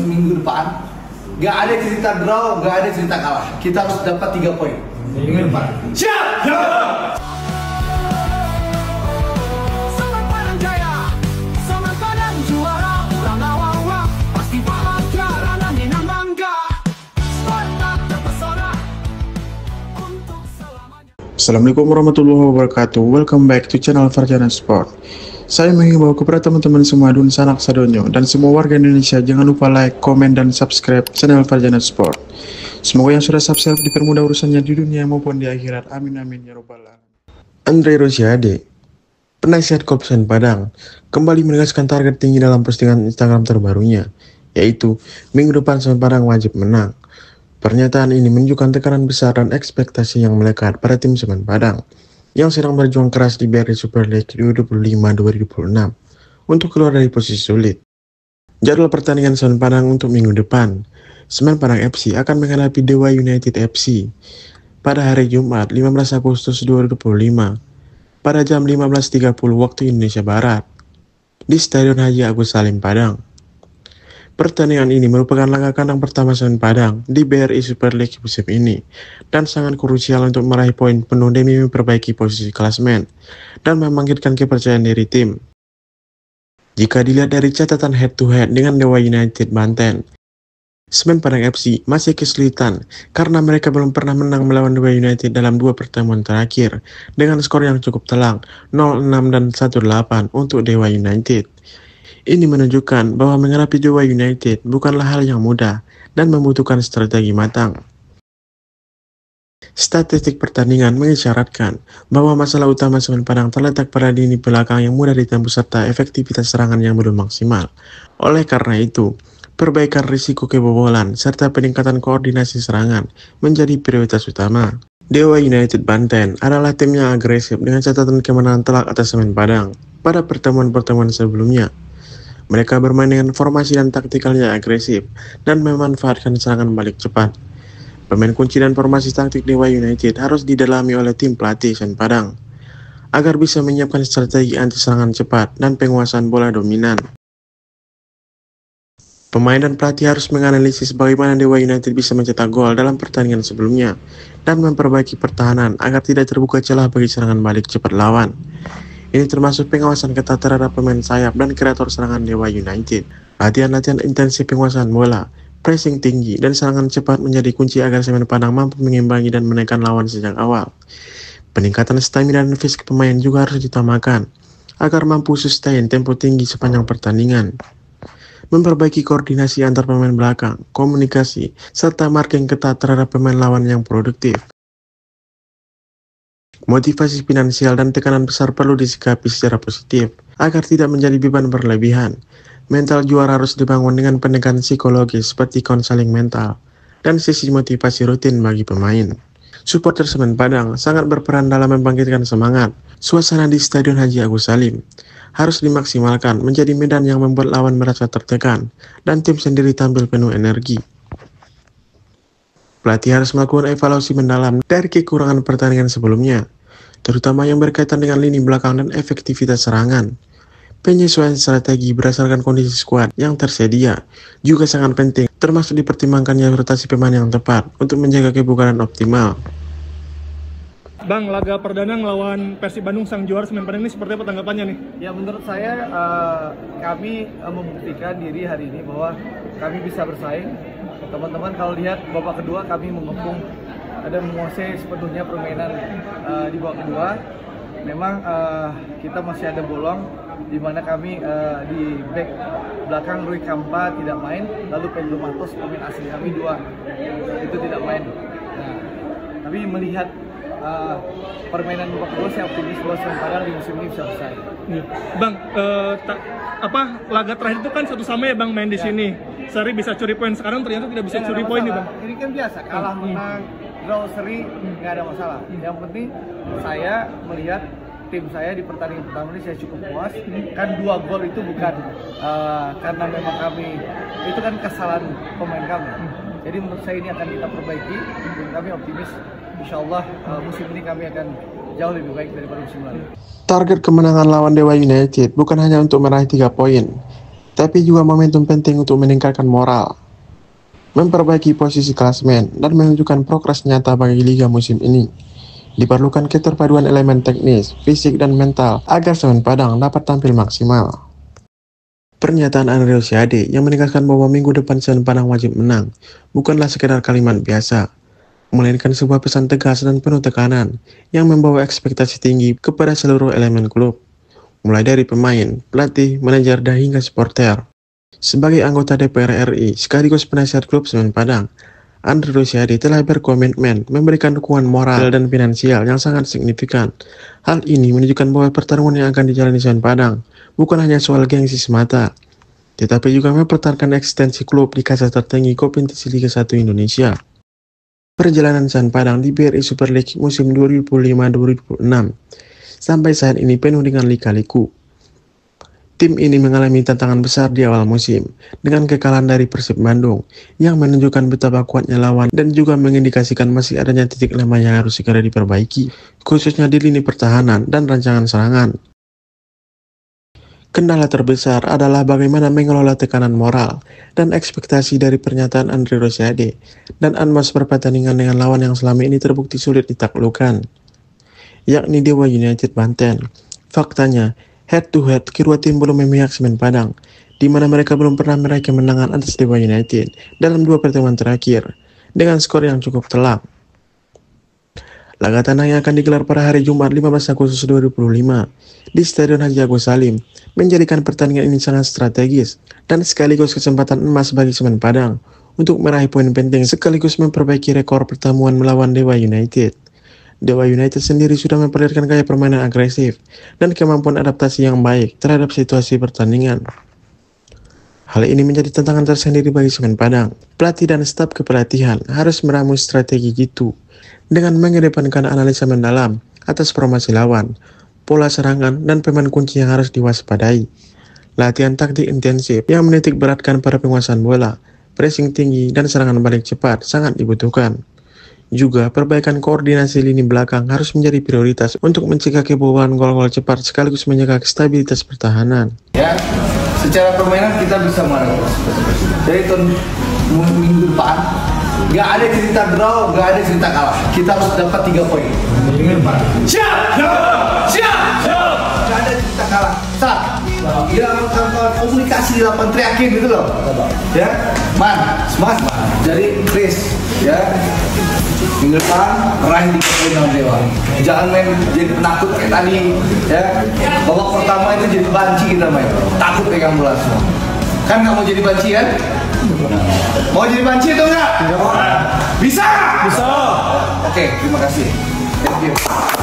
minggu depan. Gak ada cerita draw, gak ada cerita kalah. Kita harus dapat 3 poin minggu depan. Siap! Ya! Assalamualaikum warahmatullahi wabarakatuh. Welcome back to channel Farjana Sport. Saya menghimbau kepada teman-teman semua Dun Sanak Sadonyo dan semua warga Indonesia, jangan lupa like, komen, dan subscribe channel Farjana Sport. Semoga yang sudah subscribe dipermudah urusannya di dunia maupun di akhirat. Amin amin ya robbal alamin. Andre Rosiade, penasihat klub Semen Padang, kembali menegaskan target tinggi dalam postingan Instagram terbarunya, yaitu minggu depan Semen Padang wajib menang. Pernyataan ini menunjukkan tekanan besar dan ekspektasi yang melekat pada tim Semen Padang yang sedang berjuang keras di BRI Super League 2025-2026 untuk keluar dari posisi sulit. Jadwal pertandingan Semen Padang untuk minggu depan, Semen Padang FC akan menghadapi Dewa United FC pada hari Jumat 15 Agustus 2025 pada jam 15.30 waktu Indonesia Barat di Stadion Haji Agus Salim Padang. Pertandingan ini merupakan laga kandang pertama Semen Padang di BRI Super League musim ini dan sangat krusial untuk meraih poin penuh demi memperbaiki posisi klasemen dan membangkitkan kepercayaan diri tim. Jika dilihat dari catatan head-to-head dengan Dewa United Banten, Semen Padang FC masih kesulitan karena mereka belum pernah menang melawan Dewa United dalam 2 pertemuan terakhir dengan skor yang cukup telak 0-6 dan 1-8 untuk Dewa United. Ini menunjukkan bahwa menghadapi Dewa United bukanlah hal yang mudah dan membutuhkan strategi matang. Statistik pertandingan mengisyaratkan bahwa masalah utama Semen Padang terletak pada lini belakang yang mudah ditembus serta efektivitas serangan yang belum maksimal. Oleh karena itu, perbaikan risiko kebobolan serta peningkatan koordinasi serangan menjadi prioritas utama. Dewa United Banten adalah tim yang agresif dengan catatan kemenangan telak atas Semen Padang pada pertemuan-pertemuan sebelumnya. Mereka bermain dengan formasi dan taktikalnya agresif dan memanfaatkan serangan balik cepat. Pemain kunci dan formasi taktik Dewa United harus didalami oleh tim pelatih Semen Padang agar bisa menyiapkan strategi anti serangan cepat dan penguasaan bola dominan. Pemain dan pelatih harus menganalisis bagaimana Dewa United bisa mencetak gol dalam pertandingan sebelumnya dan memperbaiki pertahanan agar tidak terbuka celah bagi serangan balik cepat lawan. Ini termasuk pengawasan ketat terhadap pemain sayap dan kreator serangan Dewa United. Latihan-latihan intensif penguasaan bola, pressing tinggi, dan serangan cepat menjadi kunci agar Semen Padang mampu mengimbangi dan menekan lawan sejak awal. Peningkatan stamina dan fisik pemain juga harus ditambahkan agar mampu sustain tempo tinggi sepanjang pertandingan. Memperbaiki koordinasi antar pemain belakang, komunikasi, serta marking ketat terhadap pemain lawan yang produktif. Motivasi finansial dan tekanan besar perlu disikapi secara positif agar tidak menjadi beban berlebihan. Mental juara harus dibangun dengan pendekatan psikologis seperti konseling mental dan sesi motivasi rutin bagi pemain. Supporter Semen Padang sangat berperan dalam membangkitkan semangat. Suasana di Stadion Haji Agus Salim harus dimaksimalkan menjadi medan yang membuat lawan merasa tertekan dan tim sendiri tampil penuh energi. Pelatih harus melakukan evaluasi mendalam dari kekurangan pertandingan sebelumnya, terutama yang berkaitan dengan lini belakang dan efektivitas serangan. Penyesuaian strategi berdasarkan kondisi skuad yang tersedia juga sangat penting, termasuk dipertimbangkannya rotasi pemain yang tepat untuk menjaga kebugaran optimal. Bang, laga perdana ngelawan Persib Bandung sang juara Semen Padang ini seperti apa tanggapannya nih? Ya menurut saya kami membuktikan diri hari ini bahwa kami bisa bersaing. Teman-teman kalau lihat babak kedua kami mengepung dan menguasai sepenuhnya permainan di babak kedua. Memang kita masih ada bolong di mana kami di back belakang Rui Kampa tidak main, lalu Pedro Matos pemain asli kami 2 itu tidak main. Nah, tapi melihat permainan babak kedua saya optimis bahwa Semen Padang di musim ini bisa selesai. Bang, laga terakhir itu kan satu sama ya Bang main di sini. Seri bisa curi poin, sekarang ternyata tidak bisa curi poin nih Bang. Ini kan biasa, kalah menang, draw seri nggak ada masalah. Yang penting saya melihat tim saya di pertandingan pertama ini saya cukup puas. Kan 2 gol itu bukan karena memang kami itu kan kesalahan pemain kami. Jadi menurut saya ini akan kita perbaiki dan kami optimis insya Allah musim ini kami akan jauh lebih baik daripada musim lalu. Target kemenangan lawan Dewa United bukan hanya untuk meraih 3 poin, tapi juga momentum penting untuk meningkatkan moral, memperbaiki posisi klasemen, dan menunjukkan progres nyata bagi Liga musim ini. Diperlukan keterpaduan elemen teknis, fisik, dan mental agar Semen Padang dapat tampil maksimal. Pernyataan Andre Rosiade yang menegaskan bahwa minggu depan Semen Padang wajib menang bukanlah sekedar kalimat biasa, melainkan sebuah pesan tegas dan penuh tekanan yang membawa ekspektasi tinggi kepada seluruh elemen klub, mulai dari pemain, pelatih, manajer, dan hingga supporter. Sebagai anggota DPR RI sekaligus penasihat klub Semen Padang, Andre Rosiade telah berkomitmen memberikan dukungan moral dan finansial yang sangat signifikan. Hal ini menunjukkan bahwa pertarungan yang akan dijalani Semen Padang bukan hanya soal gengsi semata, tetapi juga mempertahankan eksistensi klub di kancah tertinggi kompetisi Liga 1 Indonesia. Perjalanan Semen Padang di BRI Super League musim 2005-2006 sampai saat ini penuh dengan lika-liku. Tim ini mengalami tantangan besar di awal musim dengan kekalahan dari Persib Bandung yang menunjukkan betapa kuatnya lawan dan juga mengindikasikan masih adanya titik lemah yang harus segera diperbaiki, khususnya di lini pertahanan dan rancangan serangan. Kendala terbesar adalah bagaimana mengelola tekanan moral dan ekspektasi dari pernyataan Andre Rosiade dan atmosfer pertandingan dengan lawan yang selama ini terbukti sulit ditaklukkan, yakni Dewa United Banten. Faktanya, head to head kedua tim belum memihak Semen Padang, di mana mereka belum pernah meraih kemenangan atas Dewa United dalam 2 pertemuan terakhir dengan skor yang cukup telak. Laga tandang yang akan digelar pada hari Jumat 15 Agustus 2025 di Stadion Haji Agus Salim menjadikan pertandingan ini sangat strategis dan sekaligus kesempatan emas bagi Semen Padang untuk meraih poin penting sekaligus memperbaiki rekor pertemuan melawan Dewa United. Dewa United sendiri sudah memperlihatkan gaya permainan agresif dan kemampuan adaptasi yang baik terhadap situasi pertandingan. Hal ini menjadi tantangan tersendiri bagi Semen Padang. Pelatih dan staf kepelatihan harus meramu strategi jitu dengan mengedepankan analisa mendalam atas formasi lawan, pola serangan, dan pemain kunci yang harus diwaspadai. Latihan taktik intensif yang menitik beratkan pada penguasaan bola, pressing tinggi, dan serangan balik cepat sangat dibutuhkan. Juga, perbaikan koordinasi lini belakang harus menjadi prioritas untuk mencegah kebobolan gol-gol cepat sekaligus menjaga stabilitas pertahanan. Ya, secara permainan kita bisa marah. Dari tahun minggu depan, nggak ada cerita draw, nggak ada cerita kalah. Kita harus dapat 3 poin. Siap, siap, siap. Nggak ada cerita kalah. Start. Ya, komunikasi di lapangan teriakin gitu loh. Ya, semangat. Jadi, Chris, ya. Minggu depan raih 3 poin sama Dewa. Jangan main jadi penakut kayak tadi, ya. Babak pertama itu jadi banci kita main. Takut pegang bola semua. Kan nggak mau jadi banci kan? Mau jadi banci atau enggak? Bisa. Oke, terima kasih. Thank you.